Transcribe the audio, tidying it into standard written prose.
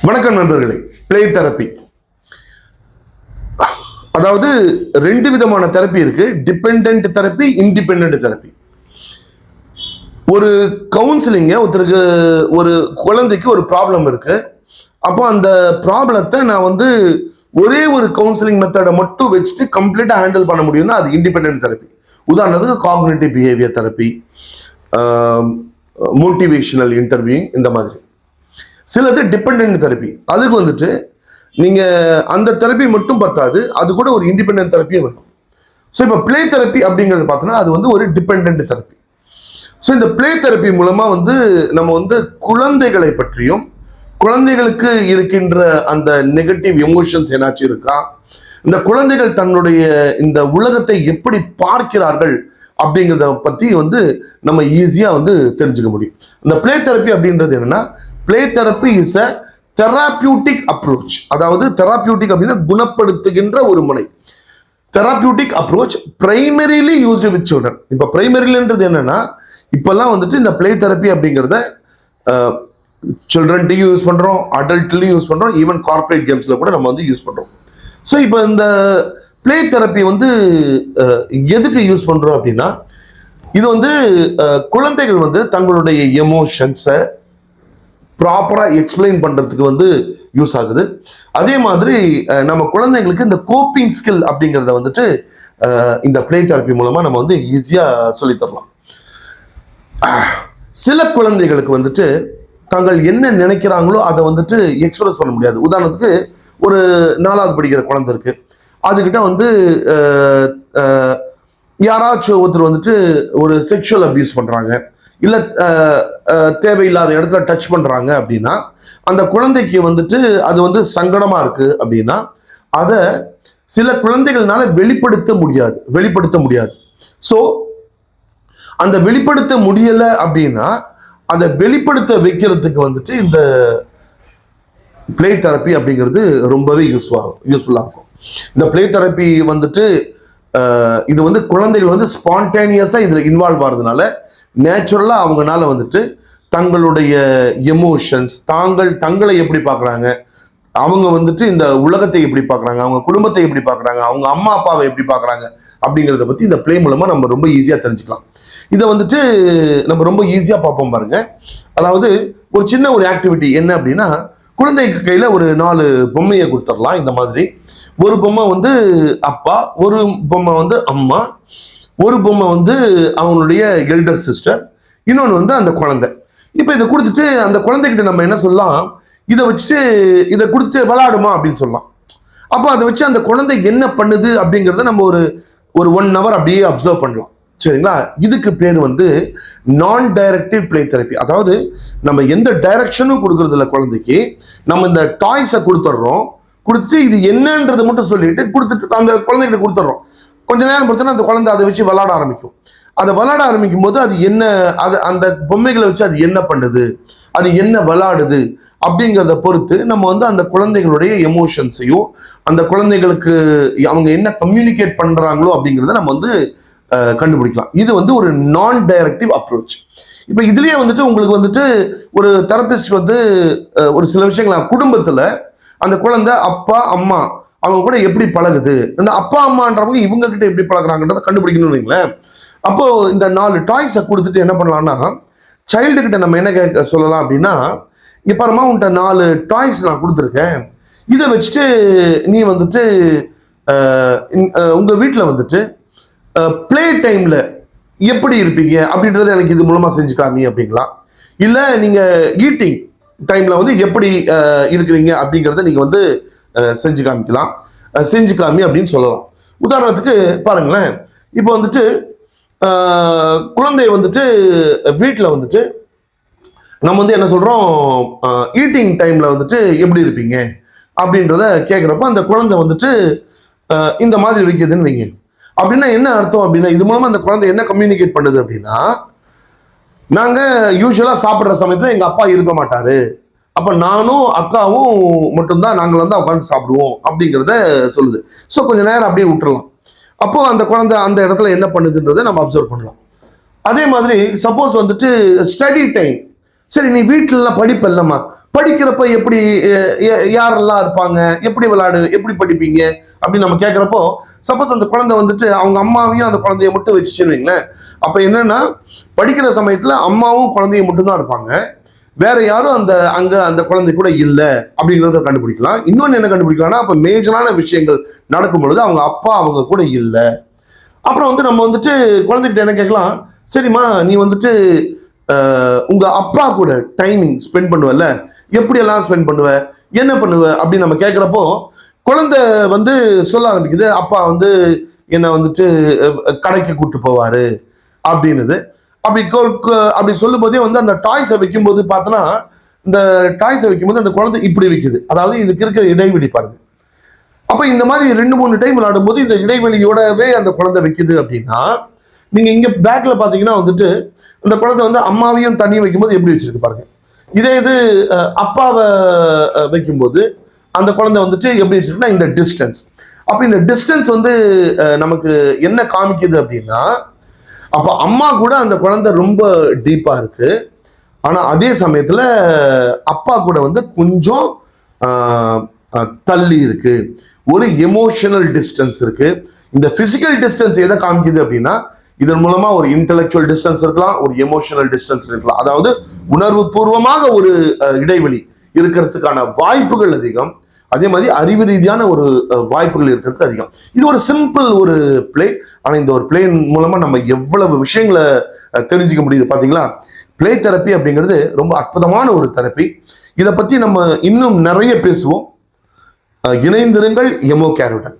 வணக்கம் நண்பர்களே. Play therapy, அதாவது ரெண்டு விதமான தெரப்பி இருக்கு. Dependent therapy, independent therapy. ஒரு கவுன்சிலிங்க ஒருத்தருக்கு, ஒரு குழந்தைக்கு ஒரு ப்ராப்ளம் இருக்கு. அப்போ அந்த ப்ராப்ளத்தை நான் ஒரே ஒரு கவுன்சிலிங் மெத்தடை மட்டும் வச்சுட்டு கம்ப்ளீட்டா ஹேண்டில் பண்ண முடியும்னா அது இண்டிபெண்டன்ட் தெரப்பி. உதாரணத்துக்கு cognitive behaviour therapy, motivational interviewing, இந்த மாதிரி. சிலது டிபெண்டன்ட் தெரப்பி. அதுக்கு நீங்க அந்த தெரப்பி மட்டும் பத்தாது, அது கூட ஒரு இண்டிபெண்டன்ட் தெரப்பியும் வேணும். ஸோ இப்போ பிளே தெரப்பி அப்படிங்கிறது பார்த்தோன்னா அது ஒரு டிபெண்டன்ட் தெரப்பி. ஸோ இந்த பிளே தெரப்பி மூலமா நம்ம குழந்தைகளை பற்றியும், குழந்தைகளுக்கு இருக்கின்ற அந்த நெகட்டிவ் எமோஷன்ஸ் ஏதாச்சும் இருக்கா, இந்த குழந்தைகள் தன்னுடைய இந்த உலகத்தை எப்படி பார்க்கிறார்கள் அப்படிங்கிறத பத்தி நம்ம ஈஸியா தெரிஞ்சுக்க முடியும். இந்த பிளே தெரப்பி அப்படின்றது என்னன்னா, play therapy is a therapeutic approach. அதாவது தெராபியூட்டிக் அப்படின்னா குணப்படுத்துகின்ற ஒரு முனை. Therapeutic approach primarily used with children. இப்போ பிரைமரிலின்றது என்னன்னா, இப்பெல்லாம் இந்த பிளே தெரப்பி அப்படிங்கிறத சில்ட்ரன்ட்டையும் யூஸ் பண்றோம், அடல்ட்லையும் யூஸ் பண்றோம், ஈவன் கார்பரேட் கேம்ஸ்ல கூட நம்ம யூஸ் பண்றோம். ஸோ இப்போ இந்த பிளே தெரப்பி எதுக்கு யூஸ் பண்றோம் அப்படின்னா, இது குழந்தைகள் தங்களுடைய எமோஷன்ஸை ப்ராப்பரா எக்ஸ்பிளைன் பண்றதுக்கு யூஸ் ஆகுது. அதே மாதிரி நம்ம குழந்தைங்களுக்கு இந்த கோப்பிங் ஸ்கில் அப்படிங்கிறத இந்த பிளே தெரப்பி மூலமா நம்ம ஈஸியா சொல்லித்தரலாம். சில குழந்தைகளுக்கு தாங்கள் என்ன நினைக்கிறாங்களோ அதை எக்ஸ்பிரஸ் பண்ண முடியாது. உதாரணத்துக்கு ஒரு 4வது படிக்கிற குழந்தை இருக்கு, அதுகிட்ட யாராச்சும் ஒருத்தர் ஒரு செக்ஷுவல் அபியூஸ் பண்றாங்க, இல்ல தேவையில்லாத இடத்துல டச் பண்றாங்க அப்படின்னா, அந்த குழந்தைக்கு அது சங்கடமா இருக்கு அப்படின்னா, அதை சில குழந்தைகள்னால வெளிப்படுத்த முடியாது. ஸோ அந்த வெளிப்படுத்த முடியல அப்படின்னா, அதை வெளிப்படுத்த வைக்கிறதுக்கு இந்த பிளே தெரப்பி அப்படிங்கிறது ரொம்பவே யூஸ்ஃபுல்லா இருக்கும். இந்த பிளே தெரப்பி இது குழந்தைகள் ஸ்பான்டேனியஸா இதுல இன்வால்வ் ஆகிறதுனால நேச்சுரலா அவங்கனால தங்களுடைய எமோஷன்ஸ், தங்களை எப்படி பார்க்குறாங்க, அவங்க இந்த உலகத்தை எப்படி பார்க்குறாங்க, அவங்க குடும்பத்தை எப்படி பார்க்குறாங்க, அவங்க அம்மா அப்பாவை எப்படி பார்க்குறாங்க அப்படிங்கிறத பத்தி இந்த பிளே மூலமா நம்ம ரொம்ப ஈஸியா தெரிஞ்சுக்கலாம். இதை நம்ம ரொம்ப ஈஸியா பார்ப்போம் பாருங்க. அதாவது ஒரு சின்ன ஒரு ஆக்டிவிட்டி என்ன அப்படின்னா, குழந்தைக்கு கையில ஒரு 4 பொம்மையை கொடுத்துடலாம். இந்த மாதிரி ஒரு பொம்மை அப்பா, ஒரு பொம்மை அம்மா, ஒரு பொம்மை அவங்களுடைய எல்டர் சிஸ்டர், இன்னொன்று அந்த குழந்தை. இப்போ இதை கொடுத்துட்டு அந்த குழந்தைகிட்ட நம்ம என்ன சொல்லலாம், இதை கொடுத்துட்டு விளையாடுமா அப்படின்னு சொல்லலாம். அப்போ அதை வச்சு அந்த குழந்தை என்ன பண்ணுது அப்படிங்கிறத நம்ம ஒரு 1 hour அப்படியே அப்சர்வ் பண்ணலாம். சரிங்களா? இதுக்கு பேர் நான் டைரக்டிவ் பிளே தெரப்பி. அதாவது நம்ம எந்த டைரக்ஷனும் கொடுக்கறது இல்லை குழந்தைக்கு. நம்ம இந்த டாய்ஸை கொடுத்துட்டு இது என்னன்றதை மட்டும் சொல்லிட்டு அந்த குழந்தைகிட்ட கொடுத்துட்றோம். கொஞ்ச நேரம் பொறுத்தனா அந்த குழந்தை அதை வச்சு விளையாட ஆரம்பிக்கும். அதை விளையாட ஆரம்பிக்கும் போது அது என்ன, அந்த பொம்மைகளை வச்சு அது என்ன பண்ணுது, அது என்ன விளையாடுது அப்படிங்கிறத பொறுத்து நம்ம அந்த குழந்தைகளுடைய எமோஷன்ஸையும், அந்த குழந்தைகளுக்கு அவங்க என்ன கம்யூனிகேட் பண்றாங்களோ அப்படிங்கிறத நம்ம கண்டுபிடிக்கலாம். இது ஒரு நான் டைரக்டிவ் அப்ரோச். இப்போ இதுலயே உங்களுக்கு ஒரு தெரபிஸ்ட் ஒரு சில விஷயங்கள், குடும்பத்துல அந்த குழந்தை அப்பா அம்மா அவங்க கூட எப்படி பழகுது, அந்த அப்பா அம்மான்றவங்க இவங்க கிட்ட எப்படி பழகுறாங்கன்றதை கண்டுபிடிக்கணும்னு வைங்களேன். அப்போ இந்த 4 டாய்ஸை கொடுத்துட்டு என்ன பண்ணலாம்னா, சைல்டு கிட்ட நம்ம என்ன சொல்லலாம் அப்படின்னா, இங்க பாருமா, உன்கிட்ட 4 டாய்ஸ் நான் கொடுத்துருக்கேன், இதை வச்சுட்டு நீ உங்க வீட்டுல பிளே டைம்ல எப்படி இருப்பீங்க அப்படின்றத எனக்கு இது மூலமா செஞ்சு காமி அப்படிங்களா, இல்ல நீங்க ஈட்டிங் டைம்ல எப்படி இருக்கிறீங்க அப்படிங்கிறத நீங்க செஞ்சு காமிக்கலாம், செஞ்சு காமி அப்படின்னு சொல்லலாம். உதாரணத்துக்கு பாருங்களேன், இப்போ குழந்தைய வீட்டுல நம்ம என்ன சொல்றோம், ஈட்டிங் டைம்ல எப்படி இருப்பீங்க அப்படின்றத கேட்கிறப்ப அந்த குழந்தை இந்த மாதிரி இருக்குதுன்னு வைங்க. அப்படின்னா என்ன அர்த்தம் அப்படின்னா, இது மூலமா அந்த குழந்தை என்ன கம்யூனிகேட் பண்ணுது அப்படின்னா, நாங்க யூஸ்வலா சாப்பிடுற சமயத்துல எங்க அப்பா இருக்க மாட்டாரு, அப்ப நானும் அக்காவும் மட்டும்தான் நாங்கள் உட்காந்து சாப்பிடுவோம் அப்படிங்கிறத சொல்லுது. ஸோ கொஞ்ச நேரம் அப்படியே விட்டுறலாம். அப்போ அந்த குழந்தை அந்த இடத்துல என்ன பண்ணுதுன்றதை நம்ம அப்சர்வ் பண்ணலாம். அதே மாதிரி சப்போஸ் ஸ்டடி டைம், சரி நீ வீட்டுல படிப்பு இல்லம்மா, படிக்கிறப்ப எப்படி யாரெல்லாம் இருப்பாங்க, எப்படி எப்படி படிப்பீங்க அப்படின்னு நம்ம கேட்கிறப்போ, சப்போஸ் அந்த குழந்தை வந்துட்டு அவங்க அம்மாவையும் அந்த குழந்தைய மட்டும் வச்சுச்சுன்னு வைங்களேன், அப்ப என்னன்னா படிக்கிற சமயத்துல அம்மாவும் குழந்தையும் மட்டும்தான் இருப்பாங்க, வேற யாரும் அந்த குழந்தை கூட இல்லை அப்படிங்கிறத கண்டுபிடிக்கலாம். இன்னொன்னு என்ன கண்டுபிடிக்கலாம்னா, அப்ப மேஜரான விஷயங்கள் நடக்கும் பொழுது அவங்க அப்பா அவங்க கூட இல்லை. அப்புறம் நம்ம வந்துட்டு குழந்தைகிட்ட என்ன கேட்கலாம், சரிம்மா நீ வந்துட்டு உங்க அப்பா கூட டைமிங் ஸ்பெண்ட் பண்ணுவல, எப்படி எல்லாம் ஸ்பெண்ட் பண்ணுவ, என்ன பண்ணுவ அப்படின்னு நம்ம கேட்கிறப்போ குழந்தை சொல்ல ஆரம்பிக்குது, அப்பா என்னை வந்துட்டு கடைக்கு கூட்டு போவாரு அப்படின்னுது. அப்படி சொல்லும் போதே அந்த டாய்ஸை வைக்கும்போது பார்த்தோன்னா, இந்த டாய்ஸை வைக்கும்போது அந்த குழந்தை இப்படி வைக்குது. அதாவது இதுக்கு இருக்கிற இடைவெளி பாருங்க. அப்ப இந்த மாதிரி 2-3 டைம் விளையாடும் போது இந்த இடைவெளியோடவே அந்த குழந்தை வைக்குது அப்படின்னா, நீங்க இங்க பேக்ல பாத்தீங்கன்னா அந்த குழந்தை அம்மாவையும் தண்ணியும் வைக்கும்போது எப்படி வச்சிருக்கு பாருங்க. இதே இது அப்பாவை வைக்கும்போது அந்த குழந்தை எப்படி வச்சிருக்குன்னா இந்த டிஸ்டன்ஸ். அப்ப இந்த டிஸ்டன்ஸ் நமக்கு என்ன காமிக்குது அப்படின்னா, அப்ப அம்மா கூட அந்த குழந்தை ரொம்ப டீப்பா இருக்கு, ஆனா அதே சமயத்துல அப்பா கூட கொஞ்சம் தள்ளி இருக்கு, ஒரு எமோஷனல் டிஸ்டன்ஸ் இருக்கு. இந்த பிசிக்கல் டிஸ்டன்ஸ் எதை காமிக்குது அப்படின்னா, இதன் மூலமா ஒரு இன்டெலெக்சுவல் டிஸ்டன்ஸ் இருக்கலாம், ஒரு எமோஷனல் டிஸ்டன்ஸ் இருக்கலாம். அதாவது உணர்வு பூர்வமாக ஒரு இடைவெளி இருக்கிறதுக்கான வாய்ப்புகள் அதிகம், அதே மாதிரி அறிவு ரீதியான ஒரு வாய்ப்புகள் இருக்கிறதுக்கு அதிகம். இது ஒரு சிம்பிள் ஒரு பிளே, ஆனா இந்த ஒரு பிளே மூலமா நம்ம எவ்வளவு விஷயங்களை தெரிஞ்சுக்க முடியுது பாத்தீங்களா. பிளே தெரப்பி அப்படிங்கிறது ரொம்ப அற்புதமான ஒரு தெரப்பி. இதை பத்தி நம்ம இன்னும் நிறைய பேசுவோம். இணைந்திருங்கள் எமோ கேருடன்.